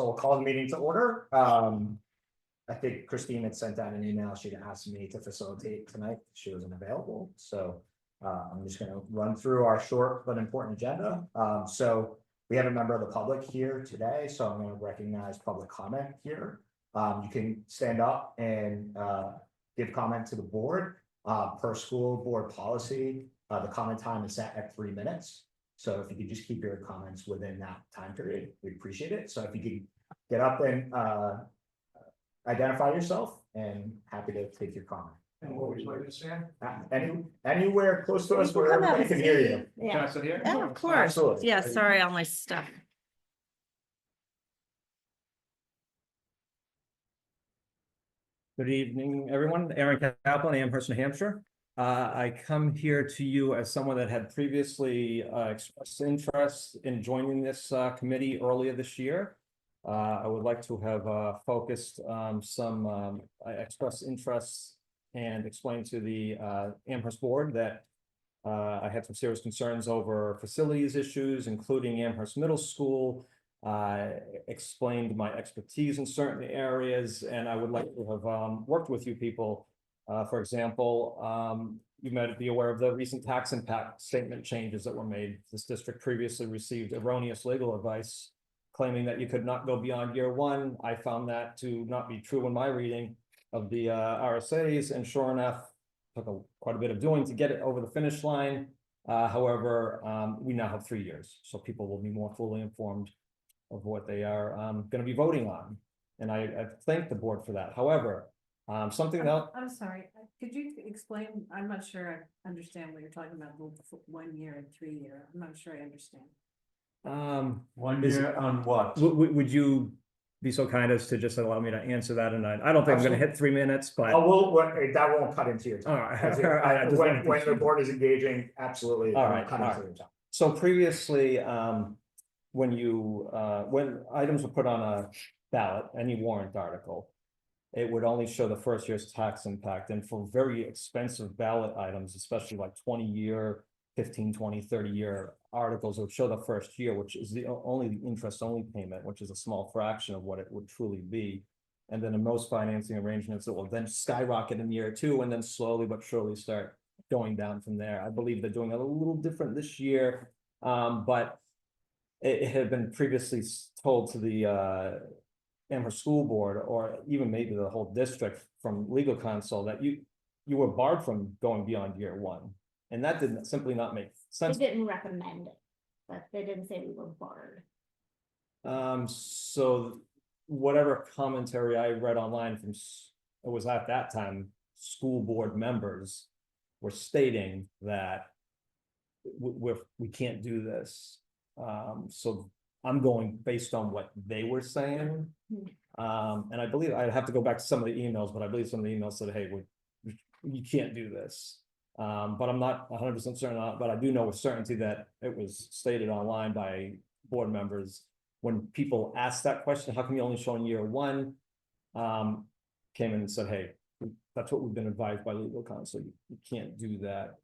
So we'll call the meeting to order. I think Christine had sent out an email. She'd asked me to facilitate tonight. She wasn't available. So I'm just going to run through our short but important agenda. So we have a member of the public here today. So I'm going to recognize public comment here. You can stand up and give comment to the board. Per school board policy, the comment time is set at 3 minutes. So if you could just keep your comments within that time period, we appreciate it. So if you could get up and identify yourself, and happy to take your comment. And what would you like to stand? Anywhere close to us where everybody can hear you. Can I sit here? Yeah, of course. Absolutely. Yeah, sorry, all my stuff. Good evening, everyone. Aaron Kaplan, Amherst, New Hampshire. I come here to you as someone that had previously expressed interest in joining this committee earlier this year. I would like to have focused some expressed interests and explained to the Amherst board that I had some serious concerns over facilities issues, including Amherst Middle School. Explained my expertise in certain areas, and I would like to have worked with you people. For example, you might be aware of the recent tax impact statement changes that were made. This district previously received erroneous legal advice claiming that you could not go beyond year one. I found that to not be true in my reading of the RSAs, and sure enough, took quite a bit of doing to get it over the finish line. However, we now have 3 years, so people will be more fully informed of what they are going to be voting on. And I thank the board for that. However, something else. I'm sorry, could you explain? I'm not sure I understand what you're talking about, 1 year and 3 year. I'm not sure I understand. 1 year on what? Would you be so kind as to just allow me to answer that? And I don't think I'm going to hit 3 minutes, but That won't cut into your time. all right. When the board is engaging, absolutely. All right, cut all into right. your time. So previously, when items were put on a ballot, any warrant article, it would only show the first year's tax impact. And for very expensive ballot items, especially like 20-year, 15, 20, 30-year articles, it would show the first year, which is the interest only payment, which is a small fraction of what it would truly be. And then in most financing arrangements, it will then skyrocket in year 2 and then slowly but surely start going down from there. I believe they're doing it a little different this year, but it had been previously told to the Amherst School Board, or even maybe the whole district from legal counsel, that you were barred from going beyond year 1. And that didn't simply not make sense. They didn't recommend it, but they didn't say we were barred. So whatever commentary I read online from, it was at that time, school board members were stating that we can't do this. So I'm going based on what they were saying. And I believe I'd have to go back to some of the emails, but I believe some of the emails said, hey, you can't do this. But I'm not 100% certain on it, but I do know with certainty that it was stated online by board members. When people asked that question, how come you only show in year 1? Came in and said, hey, that's what we've been advised by legal counsel. You can't do that.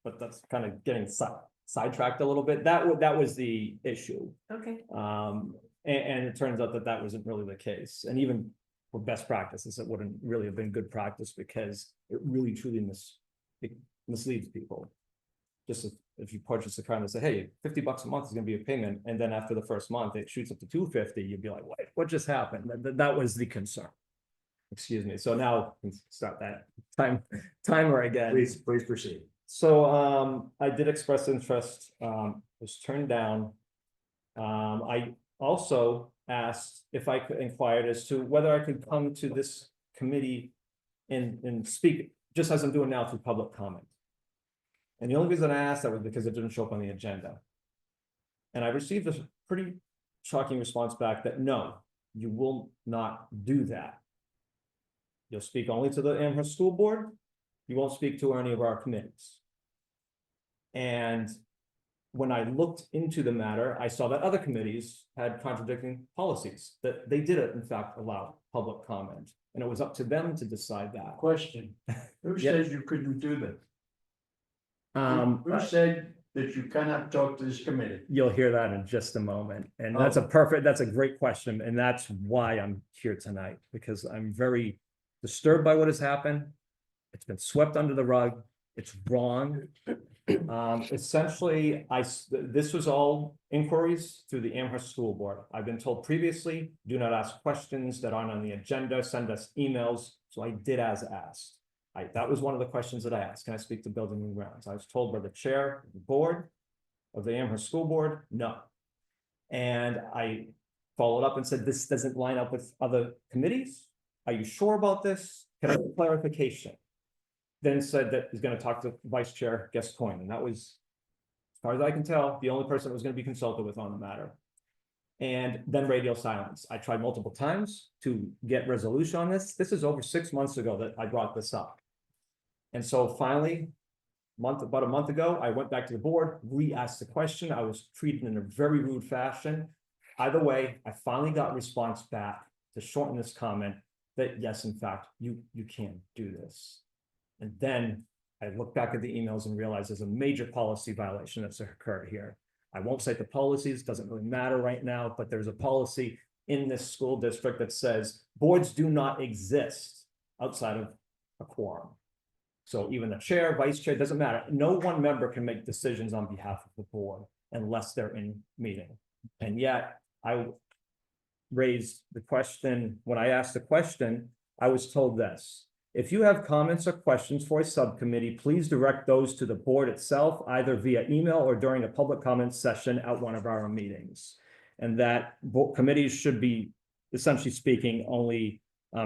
But that's kind of getting sidetracked a little bit. That was the issue. Okay. And it turns out that wasn't really the case. And even for best practices, it wouldn't really have been good practice, because it really truly misleads people. Just if you purchase a car and say, hey, $50 a month is going to be a payment, and then after the first month it shoots up to $250, you'd be like, what just happened? That was the concern. Excuse me. So now we can start that timer again. Please proceed. So I did express interest, was turned down. I also asked if I could inquire as to whether I could come to this committee and speak, just as I'm doing now, through public comment. And the only reason I asked that was because it didn't show up on the agenda. And I received a pretty shocking response back that no, you will not do that. You'll speak only to the Amherst School Board. You won't speak to any of our committees. And when I looked into the matter, I saw that other committees had contradicting policies, that they did, in fact, allow public comment. And it was up to them to decide that. Question, who Yeah. says you couldn't do that? Who Who said that you cannot talk to this committee? You'll hear that in just a moment. And that's a great question. And that's why I'm here tonight, because I'm very disturbed by what has happened. It's been swept under the rug. It's wrong. Essentially, this was all inquiries through the Amherst School Board. I've been told previously, do not ask questions that aren't on the agenda, send us emails. So I did as asked. That was one of the questions that I asked. Can I speak to building and grounds? I was told by the chair of the board of the Amherst School Board, no. And I followed up and said, this doesn't line up with other committees. Are you sure about this? Can I get clarification? Then said that he's going to talk to Vice Chair Gascoigne, and that was, as far as I can tell, the only person that was going to be consulted with on the matter. And then radio silence. I tried multiple times to get resolution on this. This is over 6 months ago that I brought this up. And so finally, about a month ago, I went back to the board, re-asked the question. I was treated in a very rude fashion. Either way, I finally got a response back to shorten this comment that yes, in fact, you can do this. And then I looked back at the emails and realized there's a major policy violation that's occurred here. I won't cite the policies, doesn't really matter right now, but there's a policy in this school district that says boards do not exist outside of a quorum. So even the chair, vice chair, doesn't matter. No one member can make decisions on behalf of the board unless they're in meeting. And yet I raised the question, when I asked the question, I was told this: if you have comments or questions for a subcommittee, please direct those to the board itself, either via email or during a public comment session at one of our meetings. And that committees should be, essentially speaking, only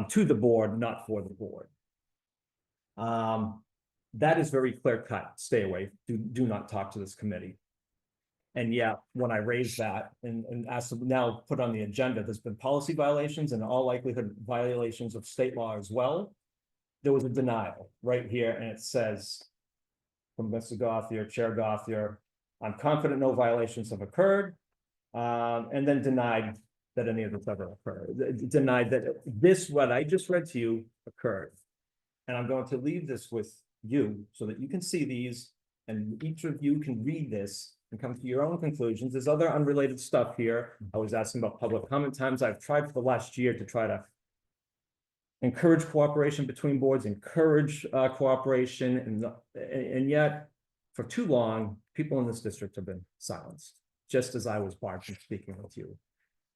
to the board, not for the board. That is very clear cut. Stay away. Do not talk to this committee. And yeah, when I raised that and asked them now put on the agenda, there's been policy violations and in all likelihood violations of state law as well. There was a denial right here, and it says from Mr. Gothier, Chair Gothier, I'm confident no violations have occurred, and then denied that any of this ever occurred. Denied that this, what I just read to you, occurred. And I'm going to leave this with you so that you can see these and each of you can read this and come to your own conclusions. There's other unrelated stuff here. I was asking about public comment times. I've tried for the last year to try to encourage cooperation between boards, encourage cooperation, and yet for too long, people in this district have been silenced, just as I was barred from speaking with you.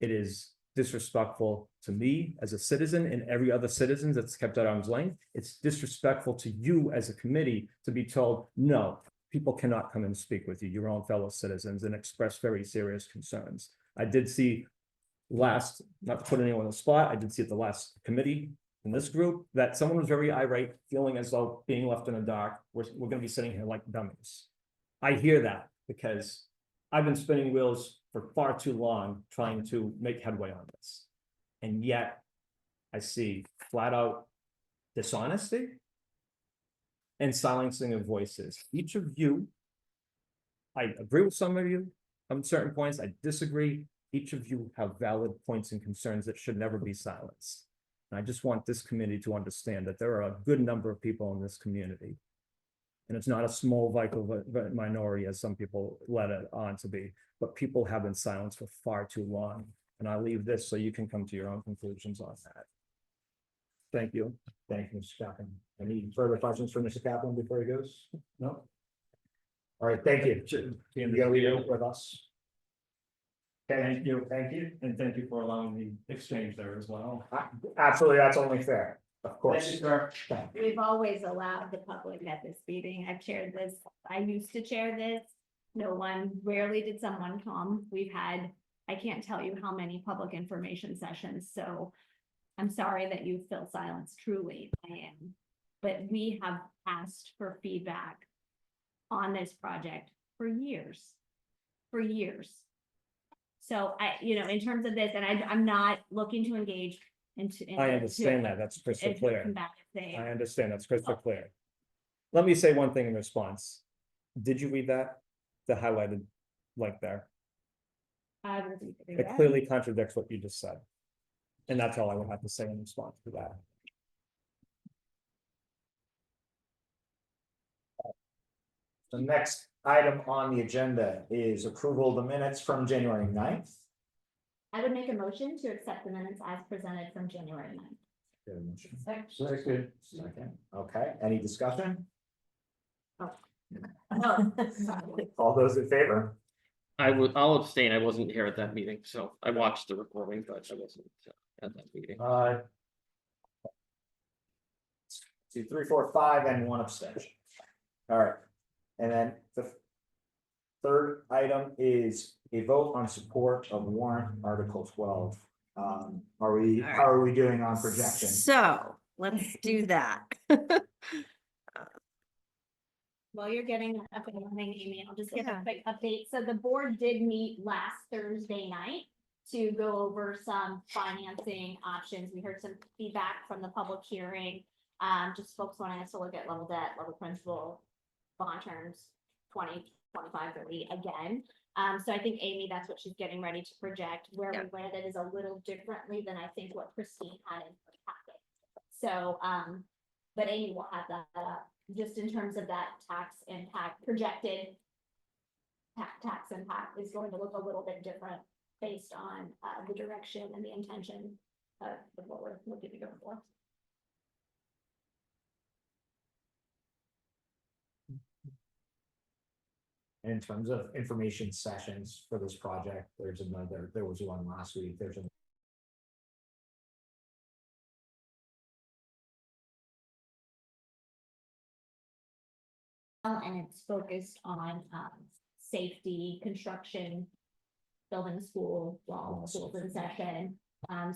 It is disrespectful to me as a citizen and every other citizen that's kept at arm's length. It's disrespectful to you as a committee to be told, no, people cannot come and speak with you, your own fellow citizens, and express very serious concerns. I did see not to put anyone on the spot, I did see at the last committee in this group that someone was very irate, feeling as though being left in the dark. We're going to be sitting here like dummies. I hear that because I've been spinning wheels for far too long trying to make headway on this. And yet I see flat out dishonesty and silencing of voices. Each of you, I agree with some of you on certain points, I disagree. Each of you have valid points and concerns that should never be silenced. And I just want this committee to understand that there are a good number of people in this community. And it's not a small vocal minority as some people let it on to be, but people have been silenced for far too long. And I leave this so you can come to your own conclusions on that. Thank you. Thank you, Mr. Kaplan. Any further questions for Mr. Kaplan before he goes? No? All right, thank you. You gotta leave it with us. Thank you, and thank you for allowing the exchange there as well. Absolutely, that's only fair, of course. Thank you, sir. We've always allowed the public at this meeting. I've chaired this. I used to chair this. Rarely did someone come. We've had, I can't tell you how many public information sessions, so I'm sorry that you feel silence, truly, I am. But we have asked for feedback on this project for years. So in terms of this, and I'm not looking to engage into. I understand that, that's crystal clear. combative thing. I understand, that's crystal clear. Let me say one thing in response. Did you read that? The highlighted link there? It clearly contradicts what you just said. And that's all I would have to say in response to that. The next item on the agenda is approval of the minutes from January 9th. I would make a motion to accept the minutes as presented from January 9th. Second. Second, okay, any discussion? Oh, All those in favor? I'll abstain. I wasn't here at that meeting, so I watched the recording, but I wasn't at that meeting. Aye. 2, 3, 4, 5, and 1 abstention. All right, and then the third item is a vote on support of warrant Article 12. How are we doing on projection? So let's do that. While you're getting up and running, Amy, I'll just give a Yeah. quick update. So the board did meet last Thursday night to go over some financing options. We heard some feedback from the public hearing. Just folks wanting us to look at level debt, level principal, bond terms, 20, 25, 30 again. So I think Amy, that's what she's getting ready to project. Where we Yeah. landed is a little differently than I think what Christine had in her packet. So, but Amy will have that up, just in terms of that tax impact, projected tax impact is going to look a little bit different based on, the direction and the intention of what we're looking to go for. In terms of information sessions for this project, there was one last week, there's a. And it's focused on, safety, construction, building a school while school's in session.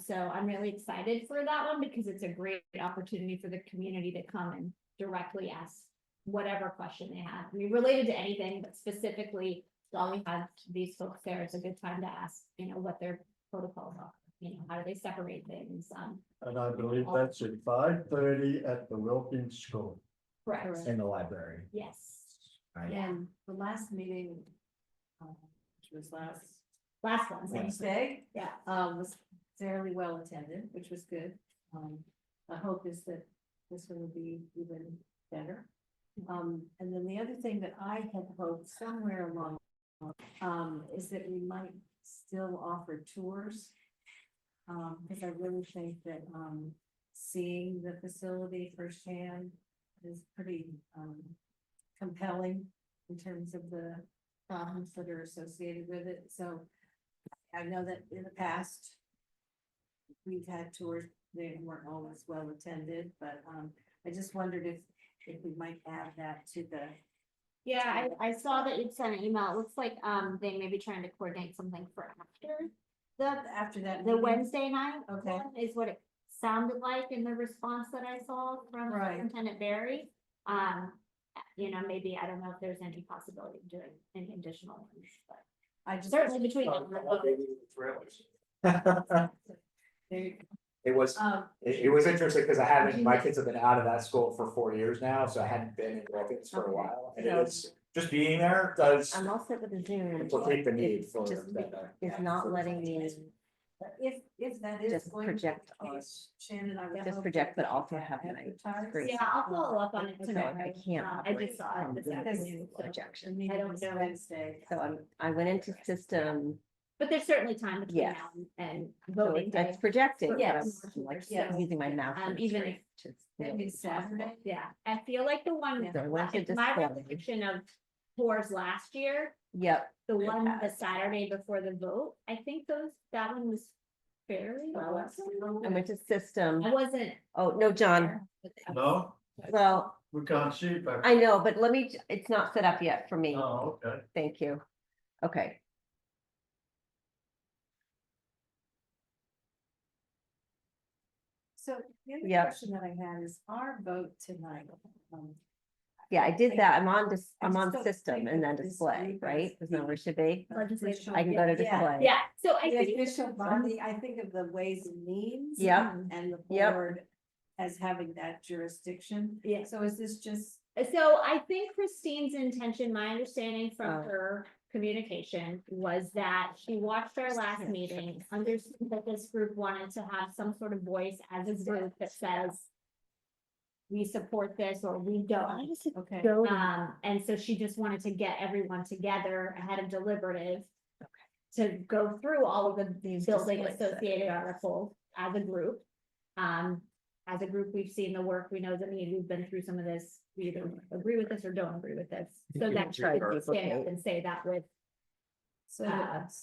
So I'm really excited for that one because it's a great opportunity for the community to come and directly ask whatever question they have. I mean, related to anything, but specifically, while we have these folks there, it's a good time to ask, what their protocols are. How do they separate things? And I believe that's at 5:30 at the Wilkins School. Correct. In the library. Yes. Right. And the last meeting, which was last Wednesday. Wednesday, Yeah. was fairly well attended, which was good. My hope is that this one will be even better. And then the other thing that I had hoped somewhere along, is that we might still offer tours. Because I really think that, seeing the facility firsthand is pretty, compelling in terms of the problems that are associated with it. So I know that in the past, we've had tours, they weren't always well attended, but, I just wondered if we might add that to the. Yeah, I saw that you'd sent an email. It looks like, they may be trying to coordinate something for After that. the meeting. Wednesday night. Okay. one Is what it sounded like in the response that I saw from Right. Superintendent Barry. Maybe, I don't know if there's any possibility of doing any additional ones, but I just. certainly between. It was, Um, it was interesting because I haven't, my kids have been out of that school for 4 years now, so I hadn't been in Wilkins for a while. And it is, just being there does I'm all set with the Zoom. implicate the need for. Just that. is not letting me if that is just going to be project the on, case, Shannon, I would. just hope project, that but we also can have my advertise. screen. Yeah, I'll follow up on it So tomorrow. I can't. I just saw it this afternoon. so- Projection. The meeting I don't is know. Wednesday. So I went into system, But there's certainly time between Yes. now and so voting day. it's projecting, but I'm Yes. like Yes. using my mouse. and Even screen, which is That really means Saturday. Yeah, I feel like the one, So I went to it's my display. recollection of tours last year, Yep, the It one, the has. Saturday before the vote, I think that one was fairly well. I went to system. I wasn't. Oh, no, John. No, Well, we can't see it back. I know, but let me, it's not set up yet for me. Oh, okay. Thank you. Okay, So the other Yep. question that I had is our vote tonight. yeah, I did that. I'm on I I'm just on don't system think and that then this display, group right? is Isn't that where it should be? Legislative. I can go to display. Yeah, so I The think. official body, I think of the ways and means. Yep. And the Yep. board as having that jurisdiction. Yeah. So is this just, So I think Christine's intention, my understanding from Oh. her communication was that she watched our last meeting, understood that this group wanted to have some sort of voice as a group that says, we support this or we don't. Okay. And so she just wanted to get everyone together ahead of deliberative. To go through all of the building associated articles as a group. As a group, we've seen the work, we know the need, we've been through some of this, we either agree with this or don't agree with this. So that she could stand up and say that with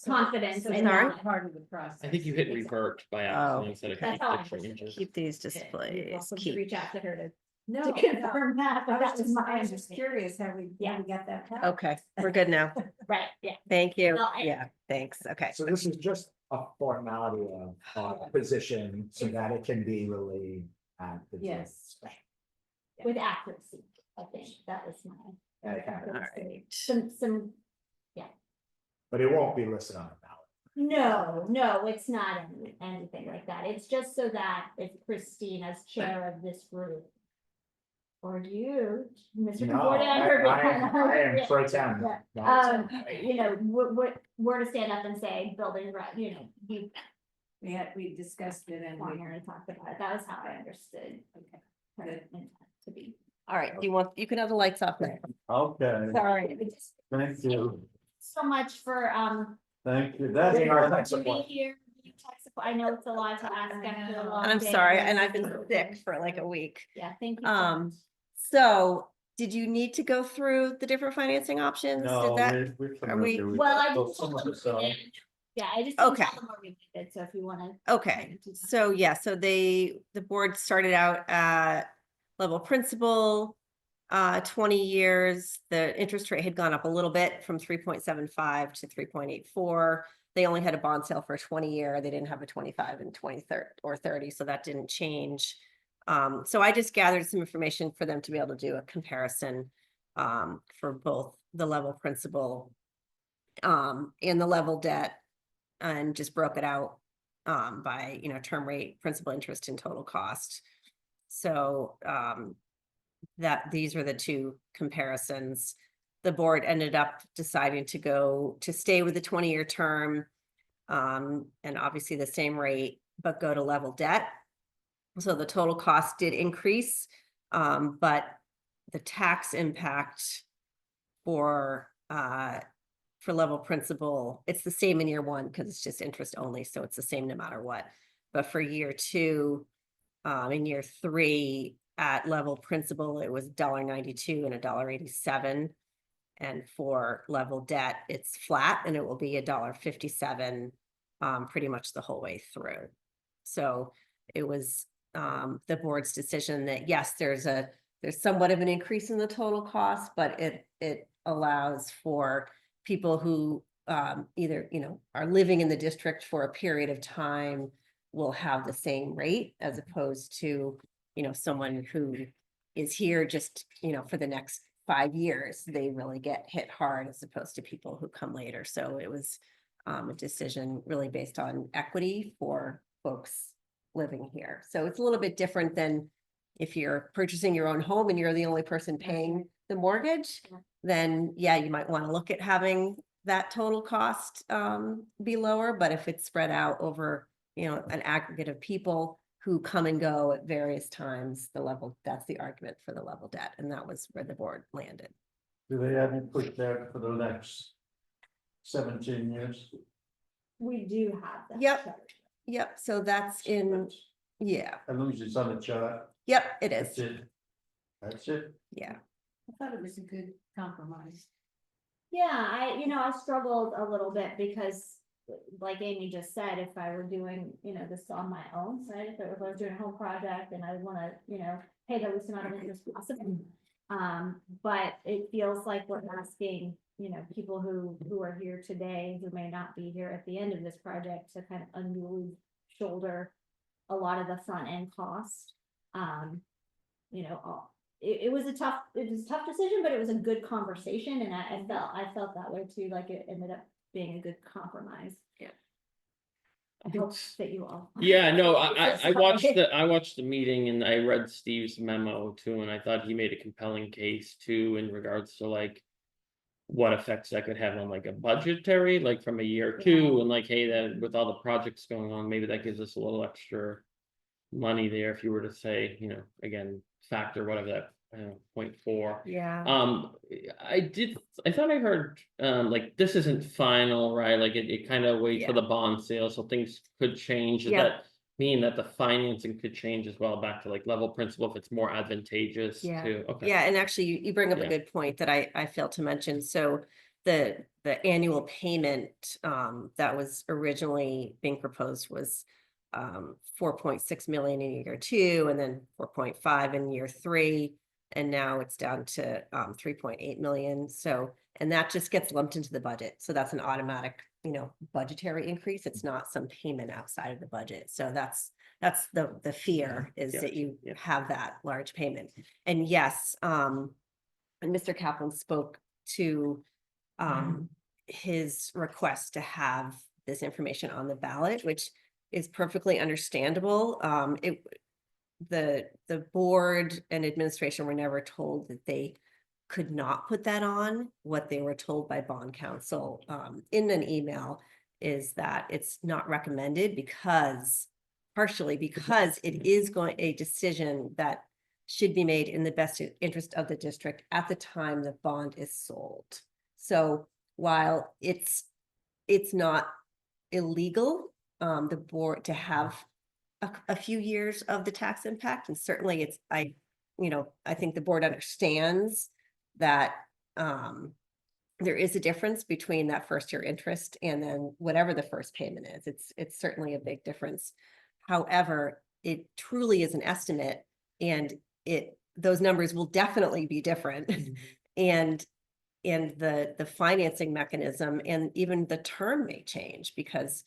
confidence So and that's not- part of the process. I think you hit revert by accident instead of. That's all. keep the changes. Keep these You're displays, welcome to keep. reach out to her to No, to no, confirm that, but that was my I was just understanding. curious how we got that. passed. Okay, we're good now. Right, yeah. Thank you. No, Yeah, thanks. Okay. So this is just a formality of our position so that it can be relayed at the. Yes. With accuracy, I think, that was my. Okay. All right. Some, But it won't be listed on the ballot. no, it's not anything like that. It's just so that if Christine as chair of this group. Or you, Mr. No, Conforti, I I heard. I am pro tem. Um, you know, we're to stand up and say, building, you know, you We discussed it and want her to talk about it. That was how I understood. Okay. Her Good. intent to be. All right, you can have the lights off now. Okay, Sorry. thank you, So much for, thank you. Being our That's, tech being support. here. I know it's a lot to ask after a long And I'm day. sorry, and I've been sick for like a week. Yeah, thank you. so Um, much. So did you need to go through the different financing options? no, Did that? we're we- familiar with Well, I that. So just. some told of them us are- we did. Yeah, I just. didn't Okay. tell them where we did, so if you wanna. Okay, so yeah, so the board started out at level principal. 20 years, the interest rate had gone up a little bit from 3.75 to 3.84. They only had a bond sale for a 20-year. They didn't have a 25 and 20 or 30, so that didn't change. So I just gathered some information for them to be able to do a comparison for both the level principal and the level debt, and just broke it out by, you know, term rate, principal interest, and total cost. So that these were the two comparisons. The board ended up deciding to stay with the 20-year term, and obviously the same rate, but go to level debt. So the total cost did increase, but the tax impact for level principal, it's the same in year one because it's just interest only, so it's the same no matter what. But for year two, in year three, at level principal, it was $1.92 and $1.87. And for level debt, it's flat and it will be $1.57 pretty much the whole way through. So it was the board's decision that yes, there's somewhat of an increase in the total cost, but it allows for people who either, you know, are living in the district for a period of time will have the same rate as opposed to, you know, someone who is here just, you know, for the next 5 years, they really get hit hard as opposed to people who come later. So it was a decision really based on equity for folks living here. So it's a little bit different than if you're purchasing your own home and you're the only person paying the mortgage, then yeah, you might want to look at having that total cost be lower. But if it's spread out over, you know, an aggregate of people who come and go at various times, that's the argument for the level debt. And that was where the board landed. Do they have any push there for the next 17 years? We do have that. Yep. chart. Yep, so that's in, That's- yeah, As long as it's on the chart, yep, it that's is, it. That's it. yeah. I thought it was a good compromise. Yeah, I struggled a little bit because like Amy just said, if I were doing, you know, this on my own, right? If I was doing a home project and I wanna, you know, pay the least amount of interest possible. But it feels like we're asking, you know, people who are here today, who may not be here at the end of this project to kind of unduly shoulder a lot of the front end cost. You know, it was a tough decision, but it was a good conversation and I felt that way too, like it ended up being a good compromise. Yeah. I hope that you all. Yeah, no, I watched the meeting and I read Steve's memo too, and I thought he made a compelling case too in regards to like. What effects that could have on like a budgetary, like from a year or two, and like, hey, that with all the projects going on, maybe that gives us a little extra. money there if you were to say, you know, again, factor whatever that, 0.4. Yeah. I thought I heard, like, this isn't final, right? Like, it kind of waits for Yeah. the bond sale, so things could change. Does Yeah. that mean that the financing could change as well, back to like level principal if it's more advantageous Yeah. to, okay. Yeah, and actually you bring up a Yeah. good point that I failed to mention. So the annual payment that was originally being proposed was 4.6 million in year 2 and then 4.5 in year 3. And now it's down to 3.8 million. So, and that just gets lumped into the budget. So that's an automatic, you know, budgetary increase. It's not some payment outside of the budget. So that's the fear is Yeah, that you yeah. have that large payment. And yes, and Mr. Kaplan spoke to his request to have this information on the ballot, which is perfectly understandable. The board and administration were never told that they could not put that on. What they were told by bond counsel in an email is that it's not recommended because partially because it is a decision that should be made in the best interest of the district at the time the bond is sold. So while it's not illegal, the board to have a few years of the tax impact, and certainly it's, I think the board understands that there is a difference between that first year interest and then whatever the first payment is. It's certainly a big difference. However, it truly is an estimate, and those numbers will definitely be different. And the financing mechanism and even the term may change because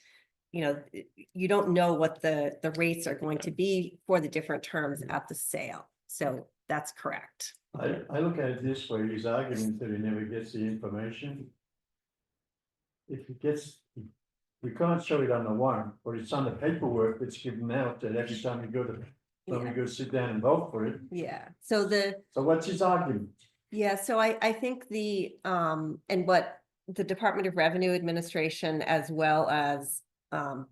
you don't know what the rates are going to be for the different terms at the sale. So that's correct. I look at it this way, his argument that he never gets the information. If he gets, we can't show it on the warrant, but it's on the paperwork that's given out that every time we go sit down and vote for it. Yeah. So So what's his argument? yeah, so I think and what the Department of Revenue Administration, as well as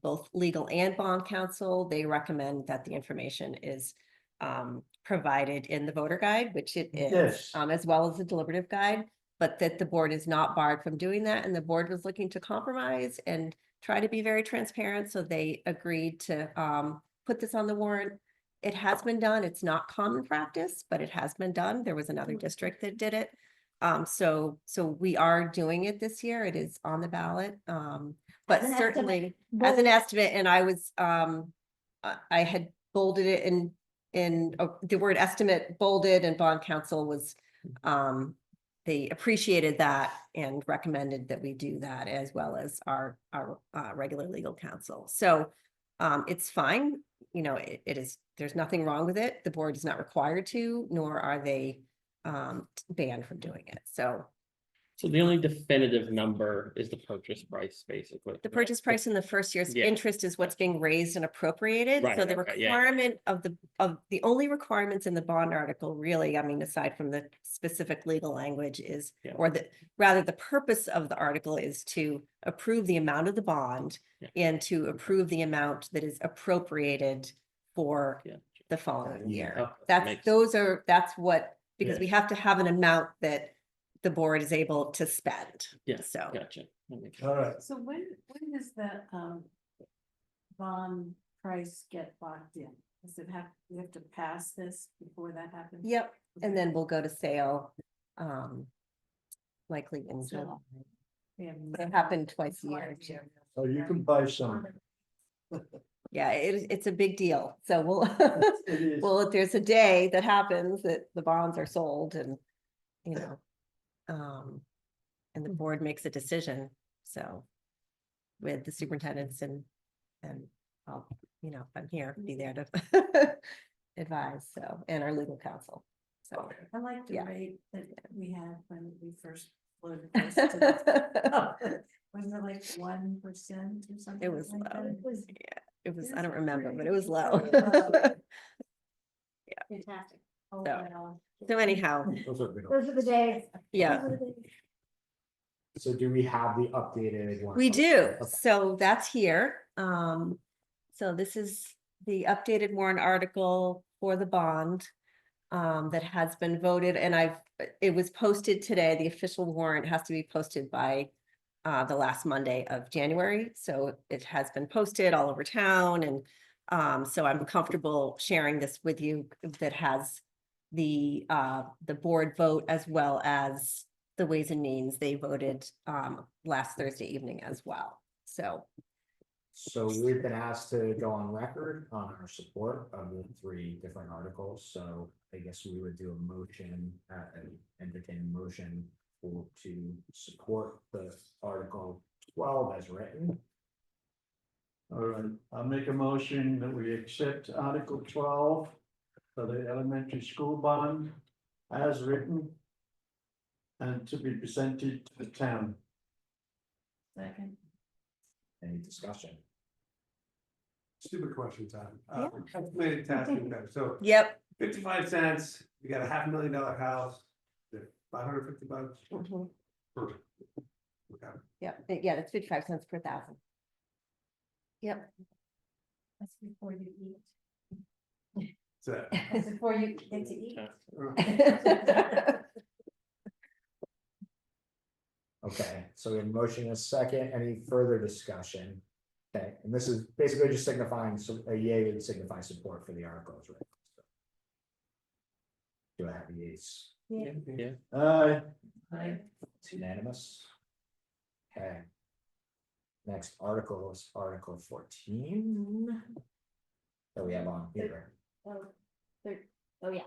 both legal and bond counsel, they recommend that the information is provided in the voter guide, which it is, Yes. as well as the deliberative guide, but that the board is not barred from doing that. And the board was looking to compromise and try to be very transparent. So they agreed to put this on the warrant. It has been done. It's not common practice, but it has been done. There was another district that did it. So we are doing it this year. It is on the ballot. But As an certainly estimate. as an estimate, and I was, I had bolded it in the word estimate bolded, and bond counsel was, they appreciated that and recommended that we do that, as well as our regular legal counsel. So it's fine. It is, there's nothing wrong with it. The board is not required to, nor are they banned from doing it. So the only definitive number is the purchase price, basically. The purchase price in the first year's Yeah. interest is what's being raised and appropriated. Right, So the right, yeah. requirement of the only requirements in the bond article, really, I mean, aside from the specific legal language is, Yeah. or rather the purpose of the article is to approve the amount of the bond Yeah. and to approve the amount that is appropriated for Yeah. the following Yeah. year. Oh, That's what, because we Yes. have to have an amount that the board is able to spend. Yeah, So. gotcha. That makes All right, So when does the bond price get locked in? Does it have, we have to pass this before that happens? Yep, and then we'll go to sale, likely in So, July. we have It happened twice a year. Twice a year. so you can buy some. Yeah, it's a big deal, so we'll, It is. well, if there's a day that happens that the bonds are sold and, and the board makes a decision, so. With the superintendents and I'll, I'm here, be there to advise, so, and our legal counsel, so. I like the Yeah. rate that we had when we first floated this to the- Was it like 1% or something? It was like that? low. It was It was, I It's don't remember, but pretty- it was low. Fantastic. oh, So- well. So anyhow, Those are good. Those are the days. yeah. Those are the days. So do we have the updated one? We do, Okay. so that's here, so this is the updated warrant article for the bond that has been voted, and it was posted today. The official warrant has to be posted by the last Monday of January. So it has been posted all over town, and so I'm comfortable sharing this with you that has the board vote as well as the Ways and Means. They voted last Thursday evening as well. So we've been asked to go on record on our support of the 3 different articles, so I guess we would do a motion, entertain a motion to support the Article 12 as written. All right, I'll make a motion that we accept Article 12 for the elementary school bond as written and to be presented to the town. Second. Any discussion? Stupid question, Tom. Yeah. Calculated tax income, so Yep. 55 cents, you got a $500,000 house, $550 Mhm. per. Okay. Yeah, that's 55 cents per thousand. Yep. That's before you eat. So, That's before you get to eat. Okay, so we have a motion and a second. Any further discussion? Okay, and this is basically just signifying, so a yay would signify support for the articles, right? Do I have a yes? Yeah. Aye. It's unanimous. Okay. Next article is Article 14. That we have on here. Oh, yeah.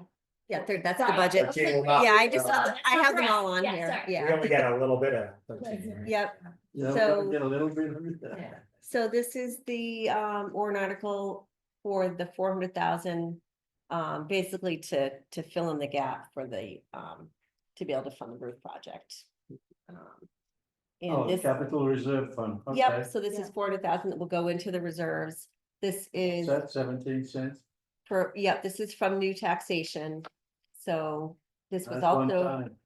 Yeah, that's the Sorry. budget. 13 will not- Yeah, I have them all on Yeah, here. sorry. We Yeah, only get a little bit of 13, right? yep. Yeah, So- we'll get a little bit of it. Yeah. So this is the warrant article for the 400,000. Basically to fill in the gap for the to be able to fund the roof project. And Oh, the this, capital reserve fund, okay. yep, so this is Yeah. 400,000 that will go into the reserves. This is Is that 17 cents? yep, this is from new taxation. So this was That's one also, time.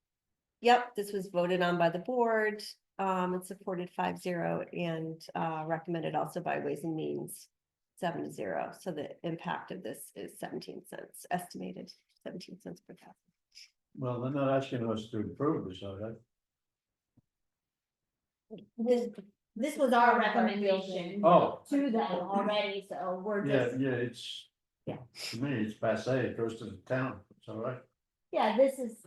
yep, this was voted on by the board. And supported 5-0 and recommended also by Ways and Means 7-0. So the impact of this is 17 cents, estimated 17 cents per thousand. Well, they're not asking us to approve this, are they? This was our recommendation Oh, to them already, so we're yeah, just, yeah, it's. Yeah. To me, it's passé, it goes to the town, it's all right. yeah, this is,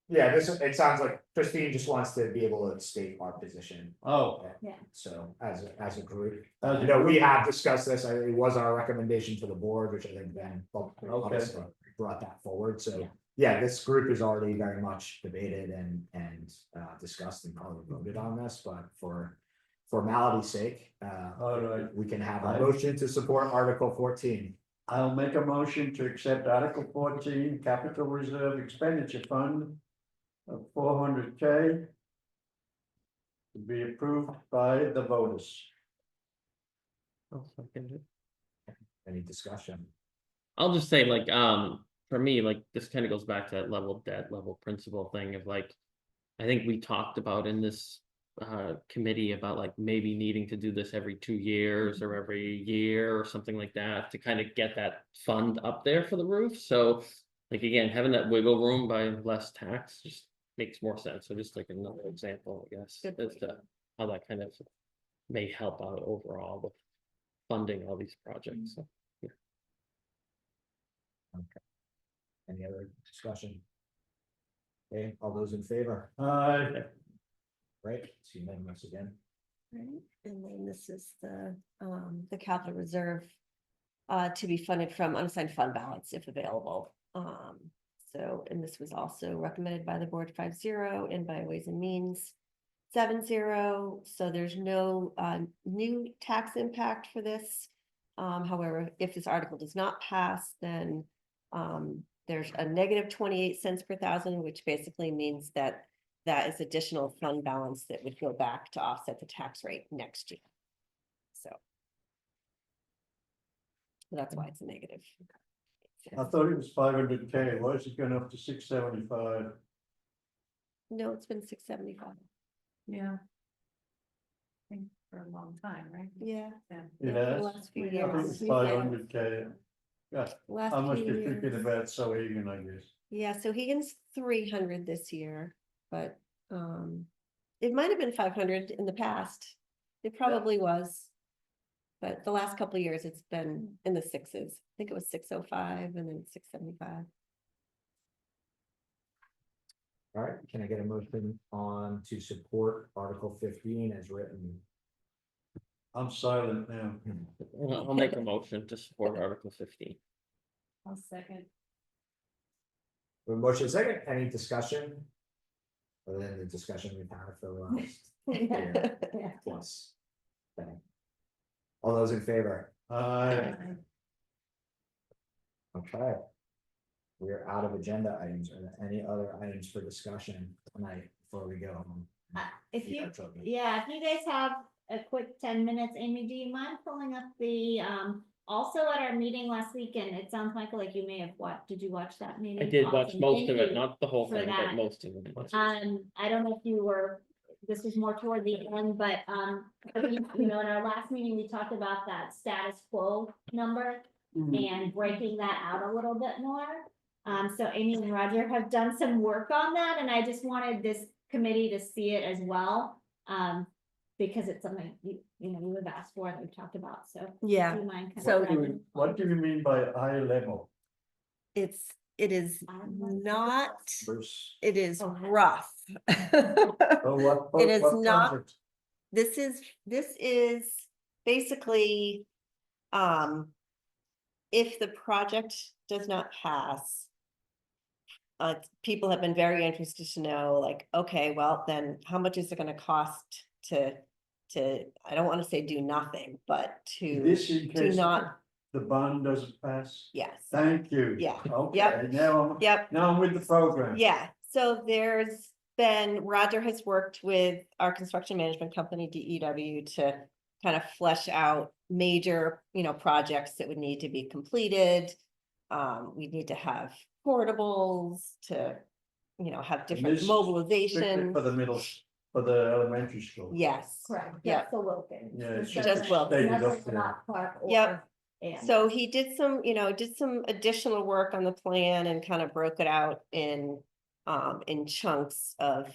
Yeah, it sounds like Christine just wants to be able to state our position. Oh. So as a group, As a you know, we group. have discussed this. It was our recommendation to the board, which I think Ben obviously brought that forward. So yeah, this group is already very much debated and discussed and probably voted on this, but for formality's sake, All right. we can have a motion to support Article 14. I'll make a motion to accept Article 14, Capital Reserve Expenditure Fund of 400K to be approved by the voters. I'll second it. Any discussion? I'll just say like, for me, like, this kind of goes back to that level debt, level principal thing of like, I think we talked about in this committee about like maybe needing to do this every 2 years or every year or something like that to kind of get that fund up there for the roof. So like, again, having that wiggle room by less tax just makes more sense. So just like another example, I guess, Good as to how that kind of may help out overall with funding all these projects. So, yeah. Any other discussion? Okay, all those in favor, Aye. right? It's unanimous again. Right, and then this is the capital reserve to be funded from unassigned fund balance if available. So, and this was also recommended by the board 5-0 and by Ways and Means 7-0. So there's no new tax impact for this. However, if this article does not pass, then there's a negative 28 cents per thousand, which basically means that that is additional fund balance that would go back to offset the tax rate next year. So that's why it's a negative. I thought it was 500K, why is it going up to 675? No, it's been 675. Yeah. for a long time, right? Yeah. It the has, last few I think it's years. 500K. Yeah, Last how much few you thinking years. about so even, I guess. Yeah, so Higgins 300 this year, but it might have been 500 in the past. It probably was. But the last couple of years, it's been in the sixes. I think it was 605 and then 675. All right, can I get a motion on to support Article 15 as written? I'm silent now. I'll make a motion to support Article 15. I'll second. A motion second, any discussion? Other than the discussion we've had for the last year Yeah. plus. Okay. All those in favor? Okay. We're out of agenda items. Are there any other items for discussion tonight before we go? If you, Yeah, totally. yeah, if you guys have a quick 10 minutes, Amy, do you mind pulling up the, also at our meeting last weekend, it sounds, Michael, like you may have watched, did you watch that meeting? I did watch Awesome. most Thank of it, you. not the whole for thing, but that. most of it. I don't know if you were, this was more toward the end, but, you know, in our last meeting, we talked about that status quo number and breaking that out a little bit more. So Amy and Roger have done some work on that, and I just wanted this committee to see it as well. Because it's something you know, you have asked for and we've talked about, so. Yeah, Do you mind? kind of So- grabbing- What do you mean by high level? it is not, Bruce. it is Okay. rough. Oh, what? It is what not- project? This is basically, if the project does not pass. People have been very interested to know, like, okay, well, then how much is it gonna cost to, I don't wanna say do nothing, but to, This in case not, the bond doesn't pass? yes, Thank you. Yeah. Okay, Yep. now I'm with the program. yeah. So there's been, Roger has worked with our construction management company, DEW, to kind of flesh out major, projects that would need to be completed. We need to have portables to, have different this Strictly mobilization. for the middle, for the elementary school. Yes. Correct, Yeah. just the Wilkins. Yeah, it's Just just Wilkins. Nothing Stated up about Clark or. Yep. and- So he did some, additional work on the plan and kind of broke it out in chunks of,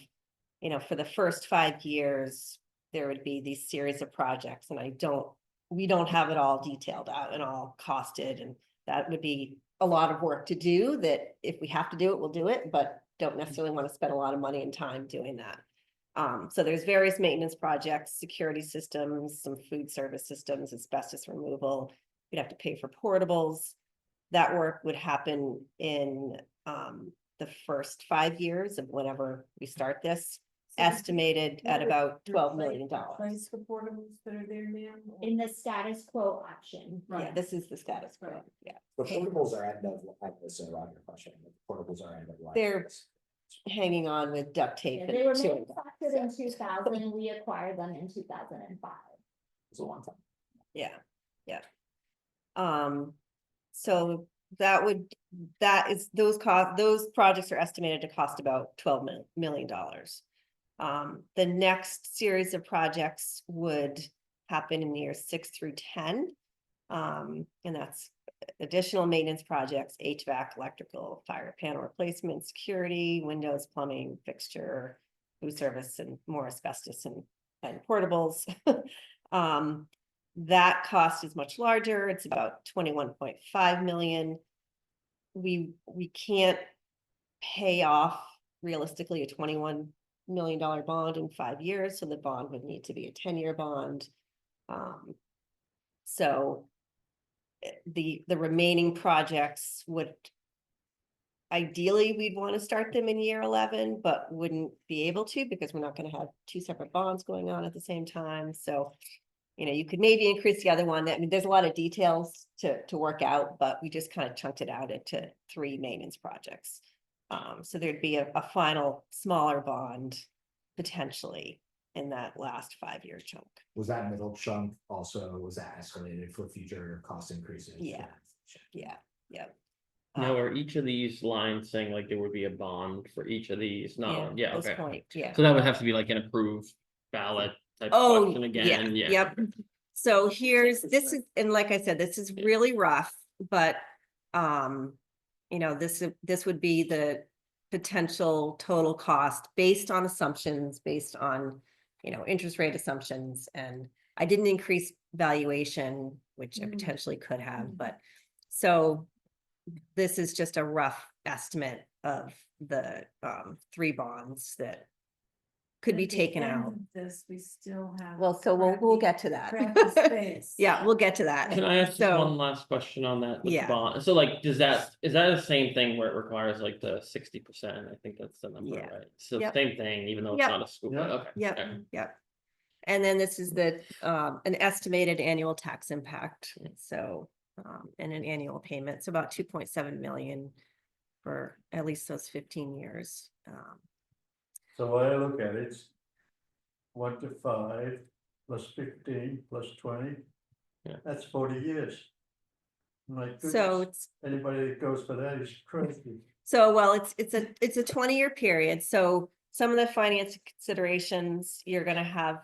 for the first 5 years, there would be these series of projects, and we don't have it all detailed out and all costed, and that would be a lot of work to do, that if we have to do it, we'll do it, but don't necessarily want to spend a lot of money and time doing that. So there's various maintenance projects, security systems, some food service systems, asbestos removal. We'd have to pay for portables. That work would happen in the first 5 years of whenever we start this, estimated at about $12 million. Price for portables that are there now? or- In the status quo option. Yeah, this is the status quo, Right. yeah. The portables are end of, this is a Roger question, the portables are end of life. They're hanging on with duct tape. Yeah, and they were chewing gum. manufactured in 2000, we acquired them in 2005. It's a long time. Yeah. So those projects are estimated to cost about $12 million. The next series of projects would happen in years 6 through 10. And that's additional maintenance projects, HVAC, electrical, fire panel replacement, security, windows, plumbing, fixture, food service, and more asbestos and portables. That cost is much larger. It's about 21.5 million. We can't pay off realistically a $21 million bond in 5 years, so the bond would need to be a 10-year bond. So the remaining projects would, ideally, we'd want to start them in year 11, but wouldn't be able to because we're not going to have 2 separate bonds going on at the same time. So, you could maybe increase the other one. I mean, there's a lot of details to work out, but we just kind of chunked it out into 3 maintenance projects. So there'd be a final smaller bond potentially in that last 5-year chunk. Was that middle chunk also, was that escalated for future cost increases? Yeah. Yeah. Now, are each of these lines saying like there would be a bond for each of these? No, yeah, At this okay. point, yeah. So that would have to be like an approved ballot type Oh, question again, yeah. Yep. So this is, and like I said, this is really rough, but, this would be the potential total cost based on assumptions, based on, interest rate assumptions, and I didn't increase valuation, which I potentially could have, but, so this is just a rough estimate of the, 3 bonds that could be At the taken end out. of This, we still have. Well, so we'll crappy- get to that. crappy space. Yeah, we'll get to that. Can I ask just So- one last question on that with the Yeah. bond? So like, is that the same thing where it requires like the 60%? I think that's the number, Yeah. right? So Yep. same thing, even though it's Yep. not a school, Yep. okay. Yep, alright. yep. And then this is an estimated annual tax impact, so, and an annual payment, it's about 2.7 million for at least those 15 years. So the way I look at it, it's 1 to 5 plus 15 plus 20. Yeah. That's 40 years. My So goodness, anybody that goes for that is crazy. well, it's a 20-year period, so some of the finance considerations, you're gonna have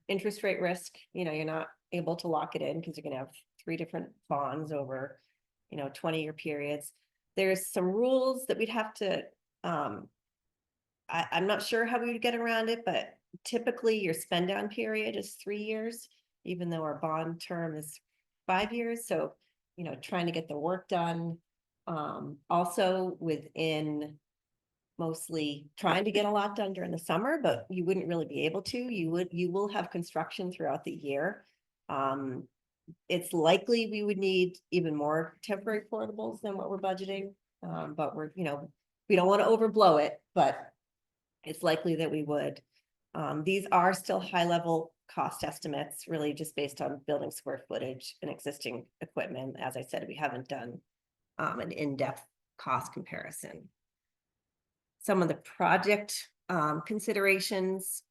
interest rate risk, you're not able to lock it in because you're gonna have 3 different bonds over, 20-year periods. There's some rules that we'd have to, I'm not sure how we would get around it, but typically your spend down period is 3 years, even though our bond term is 5 years, so, trying to get the work done. Also within mostly trying to get a lot done during the summer, but you wouldn't really be able to. You will have construction throughout the year. It's likely we would need even more temporary portables than what we're budgeting. But we don't want to overblow it, but it's likely that we would. These are still high level cost estimates, really just based on building square footage and existing equipment. As I said, we haven't done an in-depth cost comparison. Some of the project considerations,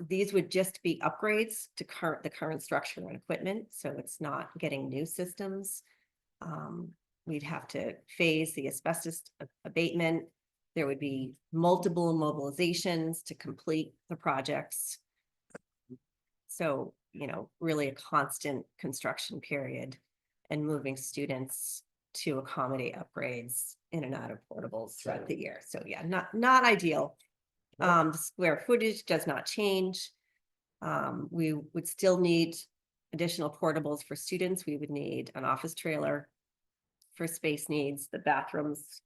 these would just be upgrades to the current structure and equipment, so it's not getting new systems. We'd have to phase the asbestos abatement. There would be multiple mobilizations to complete the projects. So, really a constant construction period and moving students to accommodate upgrades in and out of portables throughout the year. So yeah, not ideal. The square footage does not change. We would still need additional portables for students. We would need an office trailer for space needs. The bathrooms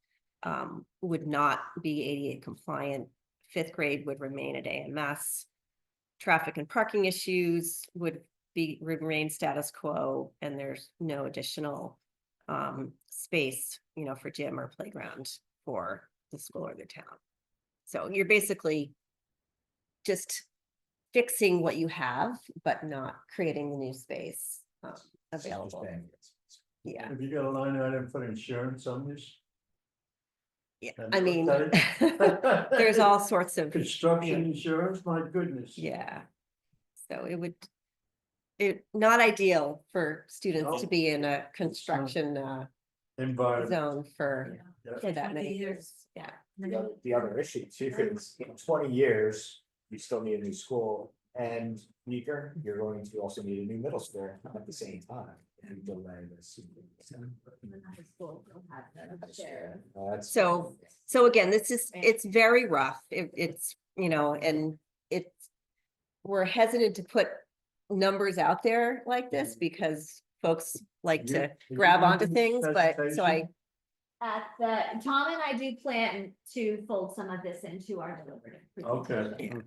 would not be ADA compliant. 5th grade would remain at AMS. Traffic and parking issues would remain status quo, and there's no additional space, for gym or playground for the school or the town. So you're basically just fixing what you have, but not creating the new space available. Yeah, Have you got a line item for insurance on this? yeah. And I mean, okay. there's all sorts of, Construction insurance, my goodness. yeah. So not ideal for students to No. be in a construction Environment. zone for Yeah. that 20 many years. Yeah. The other issue too is in 20 years, you still need a new school, and you're going to also need a new middle school at the same time. And delay this. So again, it's very rough. It's, and we're hesitant to put numbers out there like this because folks like to grab onto things, but so Tom and I do plan to fold some of this into our deliberative. Okay. presentation.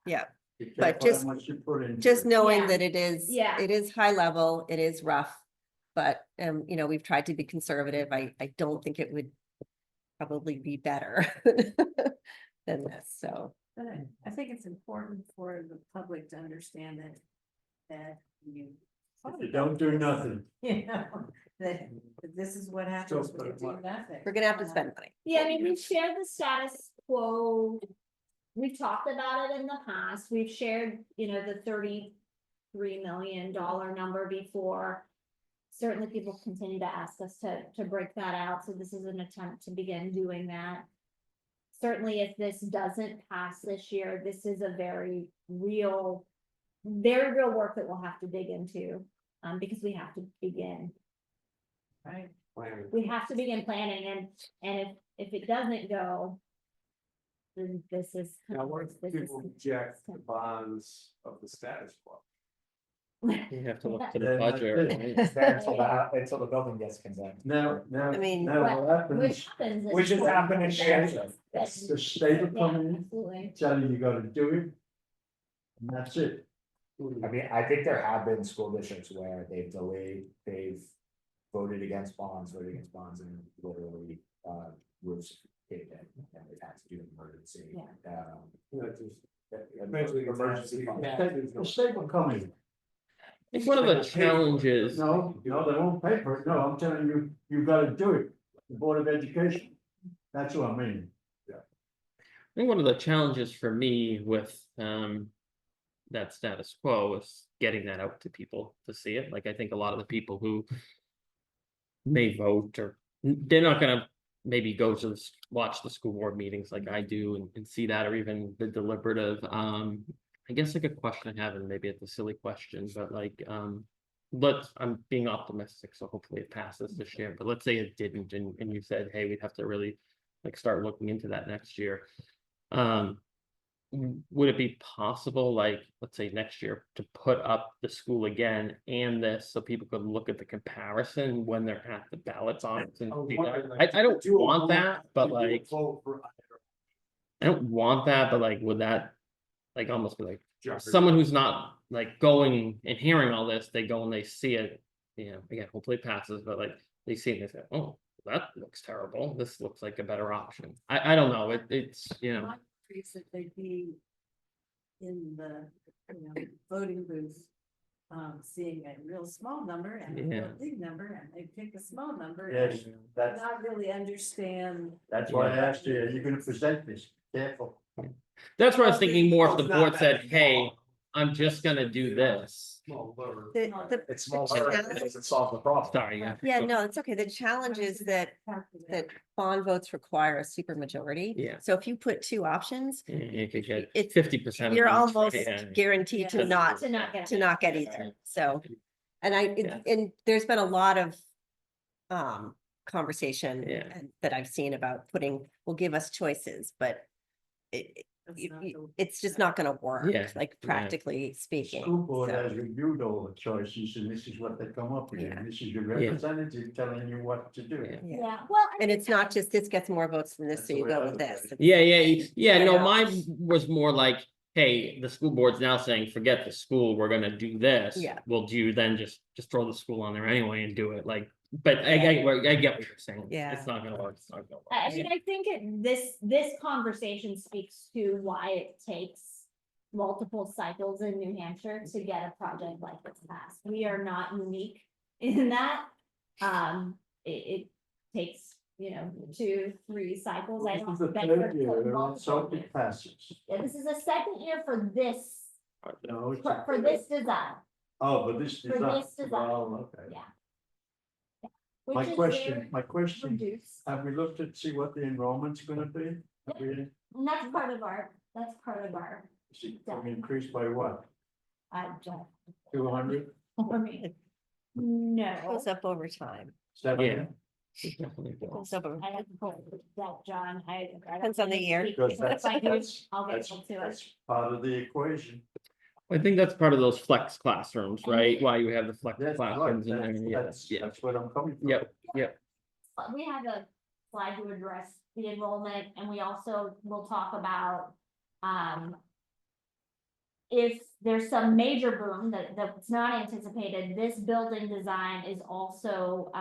Yeah. Be But careful how just- much you put in. just knowing Yeah. that it is, Yeah. it is high level, it is rough. But, we've tried to be conservative. I don't think it would probably be better than this, so. But I think it's important for the public to understand that you. If you don't do nothing. That this is what happens when you do nothing. We're gonna have to spend money. Yeah, I mean, we've shared the status quo. We've talked about it in the past. We've shared, the $33 million number before. Certainly people continue to ask us to break that out, so this is an attempt to begin doing that. certainly if this doesn't pass this year, this is a very real work that we'll have to dig into, because we have to begin. Right. We have to begin planning, and if it doesn't go, then this is. Now, what if this is- people reject the bonds of the status quo? You have to look to the Then that's budget. it. right? There until the building gets condemned. Now, I mean- now what Which happens, happens. Which is happening. That's- the state will Yeah, come in, absolutely. tell you gotta do it. And that's it. I mean, I think there have been school districts where they've voted against bonds, and literally, roofs caved in, and they've had to do an emergency. Emergency fund. The state will come in. I think one of the challenges, No, they won't pay for it. No, I'm telling you, you gotta do it. The Board of Education. That's what I mean. I think one of the challenges for me with that status quo is getting that out to people to see it. Like, I think a lot of the people who may vote, or they're not gonna maybe go to watch the school board meetings like I do and see that, or even the deliberative. I guess like a question I have, and maybe it's a silly question, but like, I'm being optimistic, so hopefully it passes this year, but let's say it didn't, and you said, hey, we'd have to really like start looking into that next year. Would it be possible, like, let's say next year, to put up the school again and this, so people could look at the comparison when they're at the ballot box and see that? I don't want that, but like, I don't want that, but like, would that like almost be like someone who's not like going and hearing all this, they go and they see it, you know, again, hopefully it passes, but like they see it and they say, oh, that looks terrible. This looks like a better option. I don't know. It's, you know. My increase that they'd be in the, voting booth, seeing a real small number and a real Yeah. big number, and they pick a small number. Yes, and that's, Not really understand. that's why I asked you, are you gonna present this? Careful. That's what I was thinking more if the board said, hey, I'm just gonna do this. It's small, it doesn't solve the problem. Sorry, yeah. Yeah, no, it's okay. The challenge is that bond votes require a supermajority. Yeah. So if you put two options, You could get It's- 50%. you're almost Yeah. guaranteed to Yeah. not, To not get. to not get either. So, and Yeah. and there's been a lot of conversation Yeah. that I've seen about we'll give us choices, but it's just not gonna work, Yeah, like yeah. practically speaking. School board So- has reviewed all the choices and this is what they come up with. Yeah. And this is your representative telling you what to do. Yeah. Yeah. Yeah, well. And it's not just this gets more votes than this, That's so the you way go I with look at this. it. Yeah, no, Yeah. mine was more like, hey, the school board's now saying, forget the school, we're gonna do this. Yeah. Well, do you then just throw the school on there anyway and do it, like, but I get what you're saying. Yeah. It's not gonna work, it's not gonna work. I mean, I think this conversation speaks to why it takes multiple cycles in New Hampshire to get a project like this passed. We are not unique in that. It takes, 2-3 cycles. I This don't is the expect third it to year, and multiple so years. it passes. Yeah, this is the second year for this, No, it's. for this design, Oh, but this for design. this design. Oh, okay. yeah. My Which is question, very reduced. have we looked at see what the enrollment's gonna be? Have we, is And that's part of our, it gonna increase by what, I don't, 200, I mean, no. Goes up over time. 700? It definitely does. Goes up over- I have to pull that, John, I. Depends on the year. Because that's, If I do, that's, I'll get that's, into it. that's part of the equation. I think that's part of those flex classrooms, right? Why you have the flex That's right, classrooms in there, yeah, that's, yeah. that's what I'm coming from. Yep. We have a slide to address the enrollment, and we also will talk about, if there's some major boom that's not anticipated, this building design is also,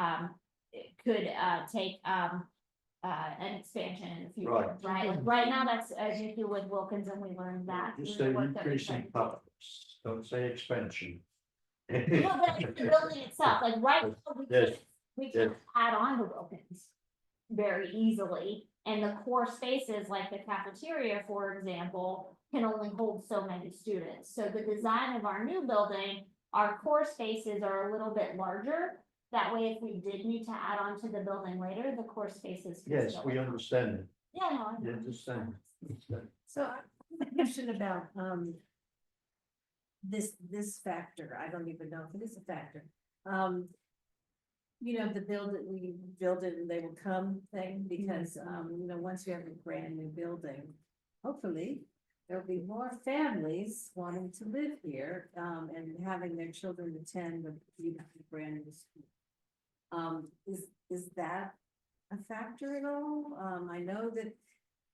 it could, take, an expansion in the future, Right. right? Like, right now, that's an issue with Wilkins, and we learned that. Just through say the work that we increasing did. purpose, don't say expansion. No, but it's the building itself, like right now, Yes, we can add on to Wilkins very easily. And the core spaces, like the cafeteria, for example, can only hold so many students. So the design of our new building, our core spaces are a little bit larger. That way, if we did need to add on to the building later, the core spaces. can yes, still we accommodate. understand it. Yeah, no, I You know. understand? So I have a question about, this factor, I don't even know if it is a factor. You know, we build it and they will come thing, because, once you have a brand new building, hopefully. There'll be more families wanting to live here, and having their children attend a beautiful brand new school. Is that a factor at all? I know that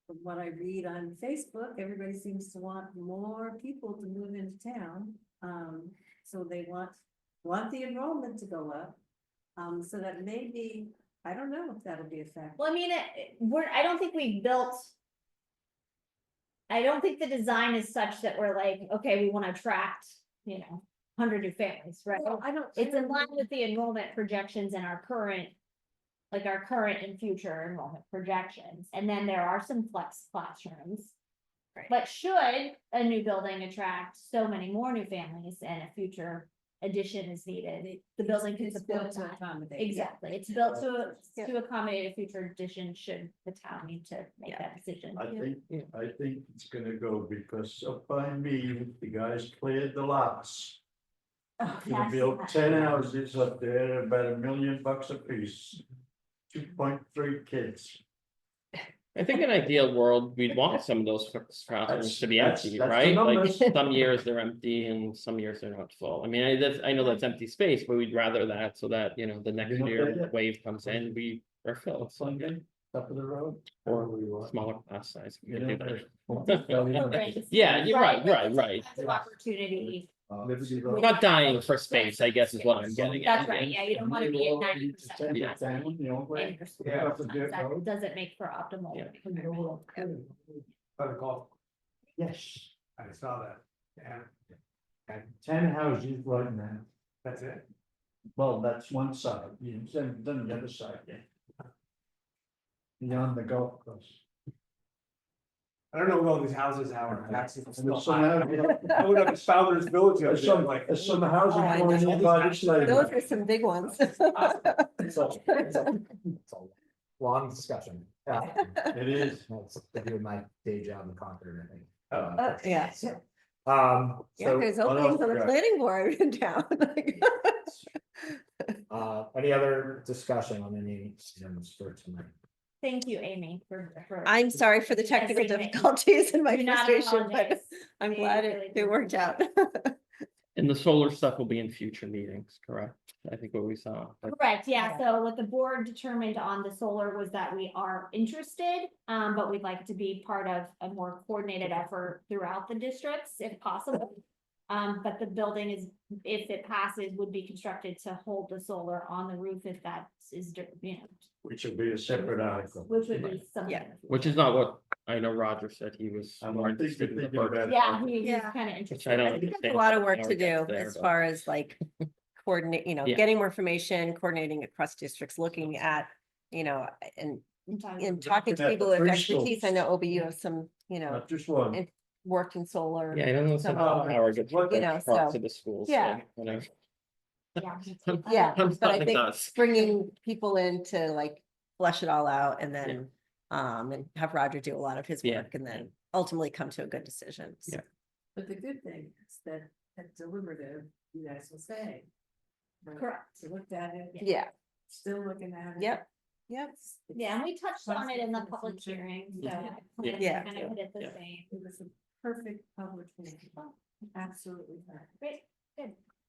from what I read on Facebook, everybody seems to want more people to move into town. So they want the enrollment to go up. So that maybe, I don't know if that'll be a factor. Well, I mean, I don't think we built. I don't think the design is such that we're like, okay, we wanna attract, 100 new families, right? Well, I don't. It's in line with the enrollment projections and our current. Like our current and future enrollment projections, and then there are some flex classrooms. Right. But should a new building attract so many more new families and a future addition is needed, the building can It's support built to that. accommodate. Exactly, it's built Yeah. to accommodate a future addition should the town need to make Yeah. that decision. I think it's gonna go because up by me, the guys cleared the lots. Oh, yeah, Gonna I see build that. 10 houses up there, about $1 million a piece. 2.3 kids. I think in an ideal world, we'd want some of those classrooms to be empty, that's the right? Like numbers. some years they're empty and some years they're not full. I mean, I know that's empty space, but we'd rather that so that, the next You're not year there yet? wave comes in, we are filled. So, Sunday, top of the road. or smaller class size. we You could know, do that. Programs. Yeah, you're right, There's right. lots of Opportunity, Liberty We're Road. not dying for space, I guess is what I'm getting at. that's right, yeah, you don't wanna be at 90% Take it capacity down, the old way. in your school. Yeah, off the dirt That road. doesn't make for optimal. Yeah. Better call, Yes, I saw that, yeah, 10 houses right now. that's it. Well, that's one side, you haven't done the other side yet. Beyond the golf course. I don't know where all these houses are, actually. And there's some houses- I would have Founders Village, the other There's day, some, like. there's some houses Oh, I going know. in by this lady. Those are some big ones. It's a long discussion. It is. That's to do with my day job in Concord, I think. Yeah. Yeah, So there's what openings else on we the got? planning board in town. Any other discussion on any items for tonight? Thank you, Amy, for. I'm sorry for the technical Everything. difficulties and my Do not frustration, but apologize. I'm We glad really it do. worked out. And the solar stuff will be in future meetings, correct? I think what we saw. but- Correct, yeah, so what the board determined on the solar was that we are interested, but we'd like to be part of a more coordinated effort throughout the districts if possible. But the building is, if it passes, would be constructed to hold the solar on the roof if that is, Which will be a separate article. which would be something. Yeah. Which is not what I know Roger said he was I'm more thinking interested in the about bird. it. Yeah, he's Yeah. kind of Which interested. I don't I think understand. there's a lot of work how to it gets do there, as but- far as like coordinate, Yeah. getting more information, coordinating across districts, looking at, and talking to At the people with three expertise. I schools. know OBU has some, Not just one. and worked in solar. Yeah, I don't know Some somehow other- power gets. you know, brought so- to the schools. Yeah. Yeah. Yeah, I'm but I not think us. bringing people in to like flesh it all out and then, and have Roger do a lot of his Yeah. work and then ultimately come to a good decision. So, Yeah. But the good thing is that at deliberative, you guys will say. right, Correct. So looked at it. Yeah, Still looking at it. Yep. Yep. Yeah, and we touched on it in the public hearing, so. I Yeah. Kind of hit it the Yeah. same. It was a perfect public meeting. Absolutely. perfect. Great.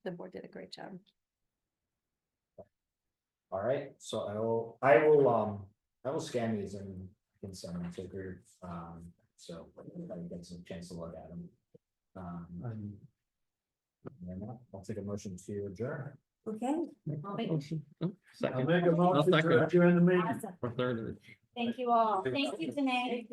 the board did a great job. All right, so I will scan these and can send them to the group, so I can get some chance to look at them. And And I'll take a motion to adjourn. Okay. I'll make- I'll Second, make a motion second. to adjourn the meeting. Awesome. or third. Thank you all. Thank you, Danae.